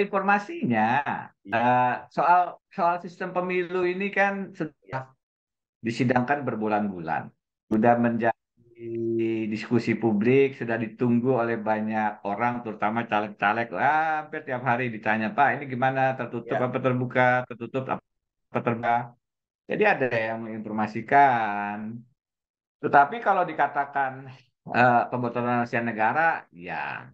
informasinya. Iya, Soal soal sistem pemilu ini kan iya, sudah disidangkan berbulan-bulan, iya, sudah menjadi diskusi publik, sudah ditunggu oleh banyak orang, terutama caleg-caleg. Wah, hampir tiap hari ditanya, Pak, ini gimana? Tertutup iya. apa terbuka? Tertutup apa terbuka? Jadi ada yang menginformasikan. Tetapi kalau dikatakan pembocoran rahasia negara, ya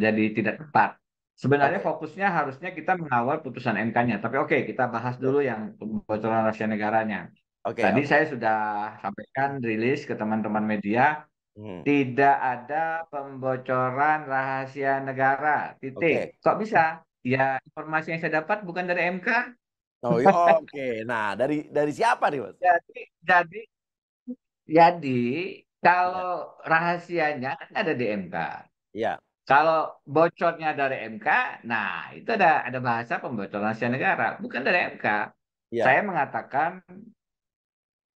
jadi tidak tepat. Sebenarnya Oke, fokusnya harusnya kita mengawal putusan MK-nya. Tapi oke, kita bahas betul. dulu yang pembocoran rahasia negaranya. Oke, Tadi oke. saya sudah sampaikan rilis ke teman-teman media, Hmm, tidak ada pembocoran rahasia negara. Titik. oke. Kok bisa? Ya, informasi yang saya dapat bukan dari MK. Oh, iya, oke. Nah, dari siapa nih, Mas? Jadi, Iya, kalau rahasianya kan ada di MK. iya, Kalau bocornya dari MK, nah itu ada bahasa pembocoran rahasia negara, bukan dari MK. iya. Saya mengatakan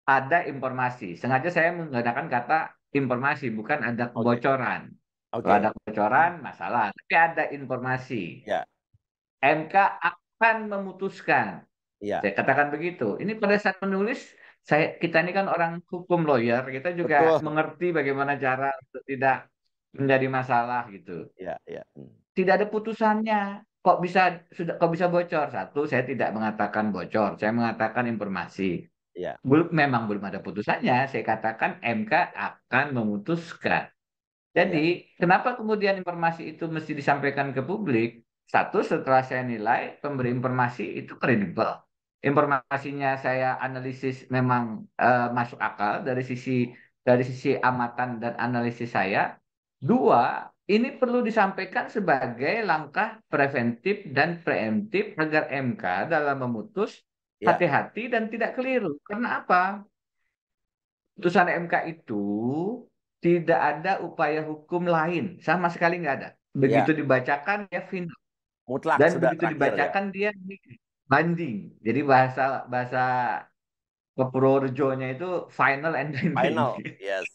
ada informasi. Sengaja saya menggunakan kata informasi, bukan ada Oke, kebocoran. Kalau ada oke. kebocoran, masalah. Tapi ada informasi. Iya, MK akan memutuskan. iya. Saya katakan begitu. Ini pada saat menulis, kita ini kan orang hukum lawyer, kita juga Betul. mengerti bagaimana cara untuk tidak menjadi masalah gitu. Iya, iya. Tidak ada putusannya. Kok bisa bocor? Satu, saya tidak mengatakan bocor, saya mengatakan informasi. Iya, Memang belum ada putusannya. Saya katakan MK akan memutuskan. iya, Jadi, kenapa kemudian informasi itu mesti disampaikan ke publik? Satu, setelah saya nilai pemberi informasi itu kredibel. Informasinya saya analisis memang masuk akal dari sisi amatan dan analisis saya. Dua, ini perlu disampaikan sebagai langkah preventif dan preemptif agar MK dalam memutus iya, hati-hati dan tidak keliru. Karena apa? Putusan MK itu tidak ada upaya hukum lain, sama sekali nggak ada. iya. Begitu dibacakan ya final, Mutlak dan sudah begitu terakhir ya. dibacakan dia banding. Jadi bahasa bahasa ke Purworejonya itu final and binding. Final. Yes.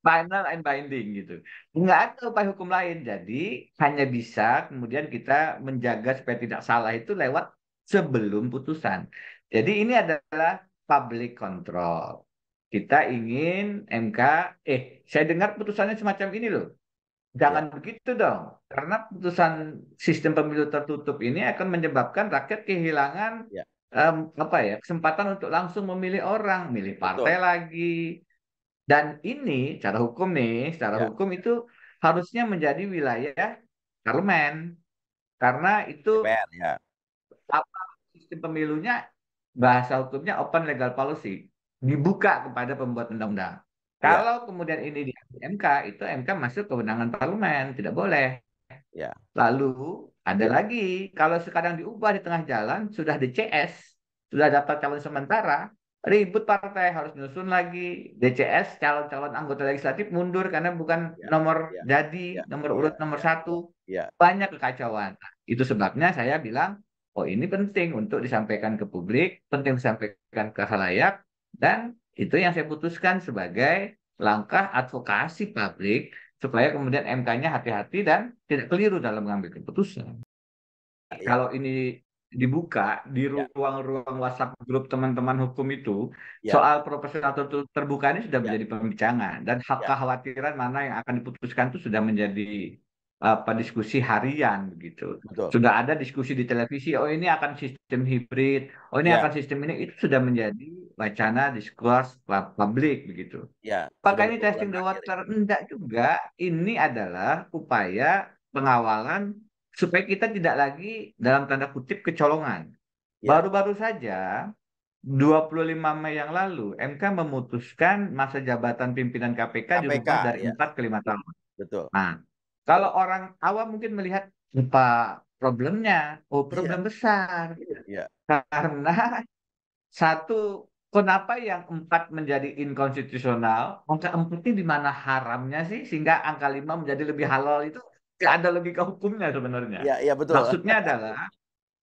Final and binding gitu. Nggak ada upaya hukum lain. Jadi hanya bisa kemudian kita menjaga supaya tidak salah itu lewat sebelum putusan. Jadi ini adalah public control. Kita ingin MK, saya dengar putusannya semacam ini loh. Iya, Jangan begitu dong. Karena putusan sistem pemilu tertutup ini akan menyebabkan rakyat kehilangan iya. apa ya, kesempatan untuk langsung memilih orang, milih partai Betul. lagi. Dan ini secara Iya. hukum itu harusnya menjadi wilayah parlemen. Karena itu DPR ya. apa sistem pemilunya, bahasa hukumnya open legal policy, dibuka kepada pembuat undang-undang. Iya, Kalau kemudian ini di MK, itu MK masuk kewenangan parlemen, tidak boleh. iya. Lalu ada lagi, kalau sekarang diubah di tengah jalan, sudah DCS, sudah daftar calon sementara, ribut partai harus nyusun lagi DCS, calon-calon anggota legislatif mundur karena bukan Iya, nomor iya, jadi, iya, nomor iya, urut nomor iya, satu, iya, iya, banyak kekacauan. Nah, itu sebabnya saya bilang, oh ini penting untuk disampaikan ke publik, penting disampaikan ke khalayak, dan itu yang saya putuskan sebagai langkah advokasi publik supaya kemudian MK-nya hati-hati dan tidak keliru dalam mengambil keputusan. iya, Kalau ini dibuka di iya, ruang-ruang WhatsApp grup teman-teman hukum itu, iya, soal proporsional terbuka ini sudah iya, menjadi pembincangan dan hak iya. kekhawatiran mana yang akan diputuskan itu sudah menjadi apa diskusi harian begitu. Betul. Sudah ada diskusi di televisi, oh ini akan sistem hibrid, oh ini Iya, akan sistem ini, itu sudah menjadi wacana diskurs publik begitu. iya. Apakah Sudah ini berbulan-bulan testing the terakhir ya. water? Enggak juga. Ini adalah upaya pengawalan supaya kita tidak lagi dalam tanda kutip kecolongan. Iya. Baru-baru saja 25 Mei yang lalu MK memutuskan masa jabatan pimpinan KPK KPK, dirubah dari ya. 4 ke 5 tahun. Betul. Nah, kalau orang awam mungkin melihat apa problemnya? Oh, Iya, problem besar. iya. Karena satu, kenapa yang 4 menjadi inkonstitusional? Angka 4 ini di mana haramnya sih? Sehingga angka 5 menjadi lebih halal itu nggak ada logika hukumnya sebenarnya. Iya, iya betul. Maksudnya adalah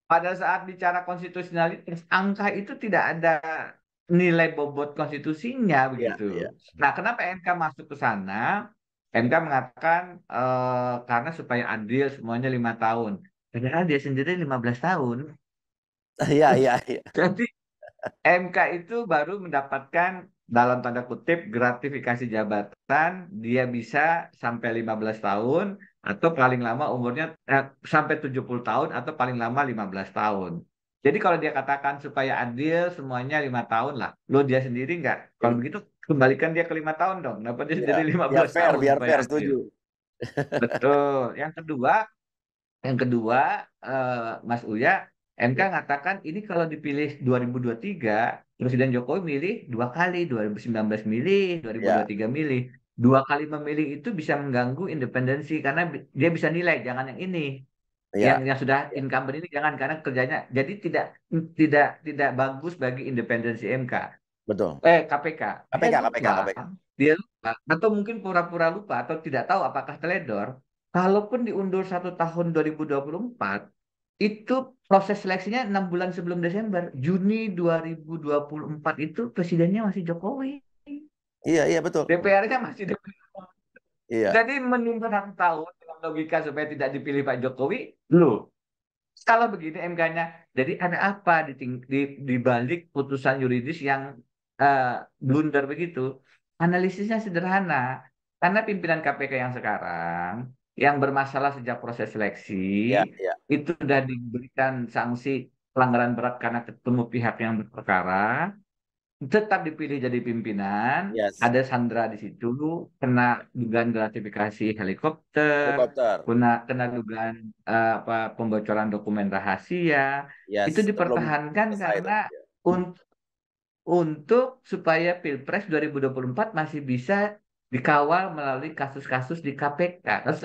pada saat bicara konstitusionalitas, angka itu tidak ada nilai bobot konstitusinya Iya, iya. begitu. Nah, kenapa MK masuk ke sana? MK mengatakan karena supaya adil semuanya 5 tahun. Padahal dia sendiri 15 tahun. Iya, iya, iya. Jadi MK itu baru mendapatkan dalam tanda kutip gratifikasi jabatan, dia bisa sampai 15 tahun atau paling lama umurnya sampai 70 tahun atau paling lama 15 tahun. Jadi kalau dia katakan supaya adil semuanya 5 tahun lah. Lo dia sendiri nggak? Kalau begitu kembalikan dia ke 5 tahun dong. Kenapa dia Iya, sendiri 15 tahun biar supaya fair, adil? setuju. Betul. Yang kedua, Mas Uya, MK Ya, mengatakan ini kalau dipilih 2023, Presiden Jokowi milih 2 kali, 2019 milih, ya, 2023 milih. 2 kali memilih itu bisa mengganggu independensi karena dia bisa nilai, jangan yang ini, yang ya, yang sudah ya. incumbent ini jangan karena kerjanya jadi tidak bagus bagi independensi MK, Betul. KPK. Dia KPK, KPK, lupa, KPK. dia lupa atau mungkin pura-pura lupa atau tidak tahu apakah teledor. Kalaupun diundur 1 tahun 2024, itu proses seleksinya 6 bulan sebelum Desember. Juni 2024 itu presidennya masih Jokowi. Iya, iya, betul. DPR-nya masih DPR. Iya, Jadi menunggu 1 tahun dengan logika supaya tidak dipilih Pak Jokowi, loh. Kalau begini MK-nya, jadi ada apa di balik putusan yuridis yang eh, blunder begitu? Analisisnya sederhana, karena pimpinan KPK yang sekarang yang bermasalah sejak proses seleksi iya, iya. itu sudah diberikan sanksi pelanggaran berat karena ketemu pihak yang berperkara, tetap dipilih jadi pimpinan, Yes. ada Sandra di situ, kena dugaan gratifikasi helikopter, Helikopter. kena dugaan apa pembocoran dokumen rahasia, itu Yes, itu belum dipertahankan selesai karena tuh. un- untuk supaya Pilpres 2024 masih bisa dikawal melalui kasus-kasus di KPK. Kasus